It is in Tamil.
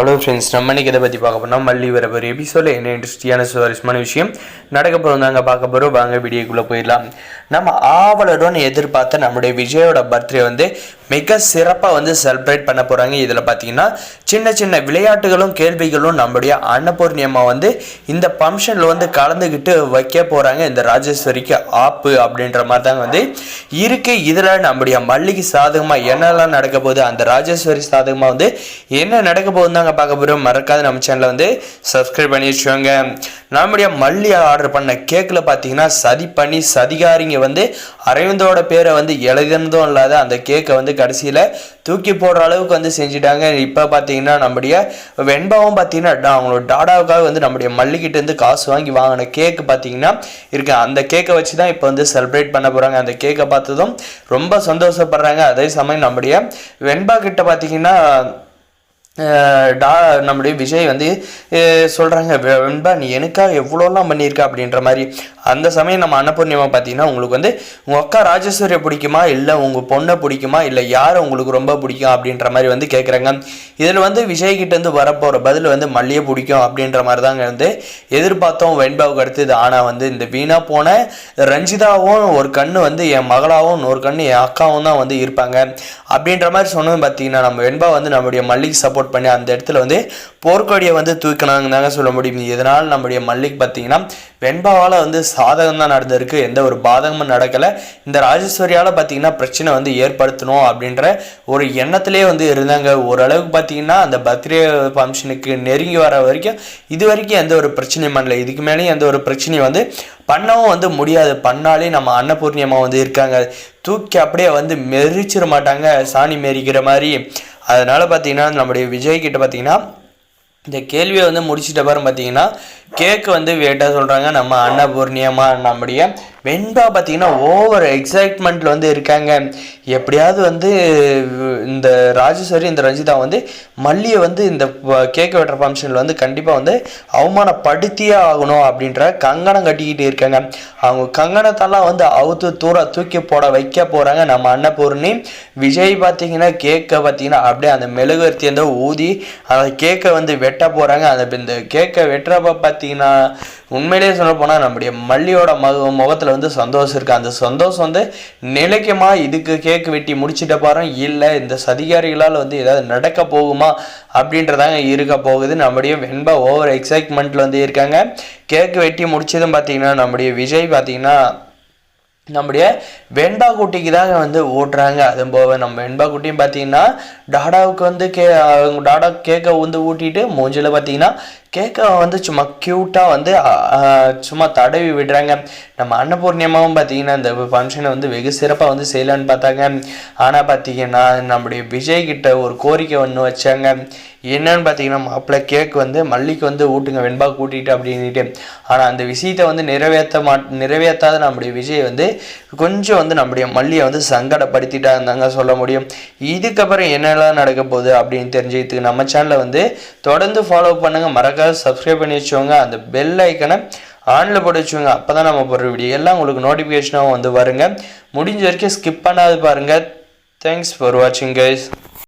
ஹலோ ஃப்ரெண்ட்ஸ், நம்ம இன்றைக்கி இதை பற்றி பார்க்க போனால் மல்லி வர ஒரு எபிசோடில் என்ன இன்ட்ரெஸ்டியான சுவாரஸ்யமான விஷயம் நடக்க போகிறோம் தாங்க பார்க்க போகிறோம். வாங்க வீடியோக்குள்ளே போயிடலாம். நம்ம ஆவலுடன் எதிர்பார்த்த நம்முடைய விஜயோட பர்த்டே வந்து மிக சிறப்பாக வந்து செலிப்ரேட் பண்ண போகிறாங்க. இதில் பார்த்தீங்கன்னா சின்ன சின்ன விளையாட்டுகளும் கேள்விகளும் நம்முடைய அன்னபூர்ணியம்மா வந்து இந்த ஃபங்க்ஷனில் வந்து கலந்துக்கிட்டு வைக்க போகிறாங்க. இந்த ராஜேஸ்வரிக்கு ஆப்பு அப்படின்ற மாதிரி தாங்க வந்து இருக்குது. இதில் நம்முடைய மல்லிக்கு சாதகமாக என்னெல்லாம் நடக்க போகுது, அந்த ராஜேஸ்வரி சாதகமாக வந்து என்ன நடக்க போகுது தாங்க பார்க்க போகிறோம். மறக்காத நம்ம சேனலை வந்து சப்ஸ்கிரைப் பண்ணி வச்சுக்கோங்க. நம்முடைய மல்லி ஆர்டர் பண்ண கேக்கில் பார்த்தீங்கன்னா சதி பண்ணி சதிகாரிங்க வந்து அரவிந்தோட பேரை வந்து எழுதுனதும் இல்லாத அந்த கேக்கை வந்து கடைசியில் தூக்கி போடுற அளவுக்கு வந்து செஞ்சுட்டாங்க. இப்போ பார்த்தீங்கன்னா நம்முடைய வெண்பாவும் பார்த்தீங்கன்னா அவங்களோட டாடாவுக்காக வந்து நம்முடைய மல்லிகிட்டேருந்து காசு வாங்கின கேக்கு பார்த்தீங்கன்னா இருக்கு. அந்த கேக்கை வச்சு தான் இப்போ வந்து செலிப்ரேட் பண்ண போகிறாங்க. அந்த கேக்கை பார்த்ததும் ரொம்ப சந்தோஷப்படுறாங்க. அதே சமயம் நம்முடைய வெண்பா கிட்ட பார்த்தீங்கன்னா நம்முடைய விஜய் வந்து சொல்கிறாங்க, வெண்பா நீ எனக்காக எவ்வளோலாம் பண்ணியிருக்கா அப்படின்ற மாதிரி. அந்த சமயம் நம்ம அன்னபூர்ணியமாக பார்த்தீங்கன்னா உங்களுக்கு வந்து உங்கள் அக்கா ராஜேஸ்வரியை பிடிக்குமா, இல்லை உங்கள் பொண்ணை பிடிக்குமா, இல்லை யாரை உங்களுக்கு ரொம்ப பிடிக்கும் அப்படின்ற மாதிரி வந்து கேட்குறாங்க. இதில் வந்து விஜய்கிட்டேருந்து வரப்போகிற பதில் வந்து மல்லியை பிடிக்கும் அப்படின்ற மாதிரி தாங்க வந்து எதிர்பார்த்தோம் வெண்பாவுக்கு அடுத்தது. ஆனால் வந்து இந்த வீணாக போன ரஞ்சிதாவும் ஒரு கண்ணு வந்து என் மகளாகவும் ஒரு கண்ணு என் அக்காவும் தான் வந்து இருப்பாங்க அப்படின்ற மாதிரி சொன்னது பார்த்தீங்கன்னா நம்ம வெண்பா வந்து நம்முடைய மல்லிக்கு சப்போர்ட் பண்ணி அந்த இடத்துல வந்து போர்க்கொடியை வந்து தூக்கினாங்க தாங்க சொல்ல முடியும். இதனால் நம்முடைய மல்லிக்கு பார்த்தீங்கன்னா வெண்பாவால் வந்து சாதகம் தான் நடந்திருக்கு, எந்த ஒரு பாதகமும் நடக்கலை. இந்த ராஜேஸ்வரியால் பார்த்தீங்கன்னா பிரச்சனை வந்து ஏற்படுத்தணும் அப்படின்ற ஒரு எண்ணத்திலே வந்து இருந்தாங்க. ஓரளவுக்கு பார்த்தீங்கன்னா அந்த பர்த்டே ஃபங்க்ஷனுக்கு நெருங்கி வர வரைக்கும் இது வரைக்கும் எந்த ஒரு பிரச்சனையும் பண்ணல. இதுக்கு மேலேயும் எந்த ஒரு பிரச்சனையும் வந்து பண்ணவும் வந்து முடியாது. பண்ணாலே நம்ம அன்னபூர்ணியம்மா வந்து இருக்காங்க, தூக்கி அப்படியே வந்து மெரிச்சிட மாட்டாங்க சாணி மெரிக்கிற மாதிரி. அதனால் பார்த்தீங்கன்னா நம்முடைய விஜய்கிட்ட பார்த்தீங்கன்னா இந்த கேள்வியை வந்து முடிச்சிட்ட பாரு பார்த்தீங்கன்னா கேக்கு வந்து வேட்டாக சொல்கிறாங்க. நம்ம அன்னபூர்ணியம்மா நம்முடைய வெண்பா பார்த்தீங்கன்னா ஓவர் எக்ஸைட்மெண்ட்டில் வந்து இருக்காங்க. எப்படியாவது வந்து இந்த ராஜேஸ்வரி இந்த ரஞ்சிதா வந்து மல்லியை வந்து இந்த கேக்கு வெட்டுற ஃபங்க்ஷனில் வந்து கண்டிப்பாக வந்து அவமானப்படுத்தியே ஆகணும் அப்படின்ற கங்கணம் கட்டிக்கிட்டு இருக்காங்க. அவங்க கங்கணத்தெல்லாம் வந்து அவுத்து தூக்கி போட வைக்க போகிறாங்க நம்ம அன்னபூர்ணி. விஜய் பார்த்தீங்கன்னா கேக்கை பார்த்தீங்கன்னா அப்படியே அந்த மெழுகுவர்த்தி வந்து ஊதி அந்த கேக்கை வந்து வெட்ட போகிறாங்க. இந்த கேக்கை வெட்டுறப்ப பார்த்தீங்கன்னா உண்மையிலேயே சொல்ல போனால் நம்முடைய மல்லியோட முகத்தில் வந்து சந்தோஷம் இருக்குது. அந்த சந்தோஷம் வந்து நிலைக்குமா, இதுக்கு கேக்கு வெட்டி முடிச்சுட்ட பாரு, இல்லை இந்த சதிகாரிகளால் வந்து ஏதாவது நடக்க போகுமா அப்படின்றதாங்க இருக்க போகுது. நம்முடைய வெண்பா ஓவர் எக்ஸைட்மெண்ட்டில் வந்து இருக்காங்க. கேக்கு வெட்டி முடிச்சதும் பார்த்தீங்கன்னா நம்முடைய விஜய் பார்த்தீங்கன்னா நம்முடைய வெண்பா குட்டிக்கு தாங்க வந்து ஓட்டுறாங்க. அதுவும் போக நம்ம வெண்பா குட்டியும் பார்த்தீங்கன்னா டாடாவுக்கு வந்து டாடா கேக்கை வந்து ஊட்டிட்டு மூஞ்சில் பார்த்தீங்கன்னா கேக்கை வந்து சும்மா க்யூட்டாக வந்து சும்மா தடவி விடுறாங்க. நம்ம அன்னபூர்ணியமாவும் பார்த்தீங்கன்னா இந்த ஃபங்க்ஷனை வந்து வெகு சிறப்பாக வந்து செய்யலான்னு பார்த்தாங்க. ஆனால் பார்த்தீங்கன்னா நம்முடைய விஜய்கிட்ட ஒரு கோரிக்கை ஒன்று வச்சாங்க. என்னன்னு பார்த்தீங்கன்னா மாப்பிள்ளை கேக் வந்து மல்லிக்கு வந்து ஊட்டுங்க வெண்பா கூட்டிகிட்டு அப்படின்ட்டு. ஆனால் அந்த விஷயத்தை வந்து நிறைவேற்றாத நம்முடைய விஜய் வந்து கொஞ்சம் வந்து நம்முடைய மல்லியை வந்து சங்கடப்படுத்திட்டாங்க சொல்ல முடியும். இதுக்கப்புறம் என்னெல்லாம் நடக்க போகுது அப்படின்னு தெரிஞ்சுக்கிறதுக்கு நம்ம சேனலை வந்து தொடர்ந்து ஃபாலோ பண்ணுங்கள். மறக்காம சப்ஸ்கிரைப் பண்ணி வச்சுக்கோங்க. அந்த பெல் ஐக்கனை ஆனில் போட்டு வச்சுக்கோங்க. அப்போ தான் நம்ம போடுற வீடியோ எல்லாம் உங்களுக்கு நோட்டிஃபிகேஷனாக வந்து வருங்க. முடிஞ்ச வரைக்கும் ஸ்கிப் பண்ணாது பாருங்கள். தேங்க்ஸ் ஃபார் வாட்சிங் கைஸ்.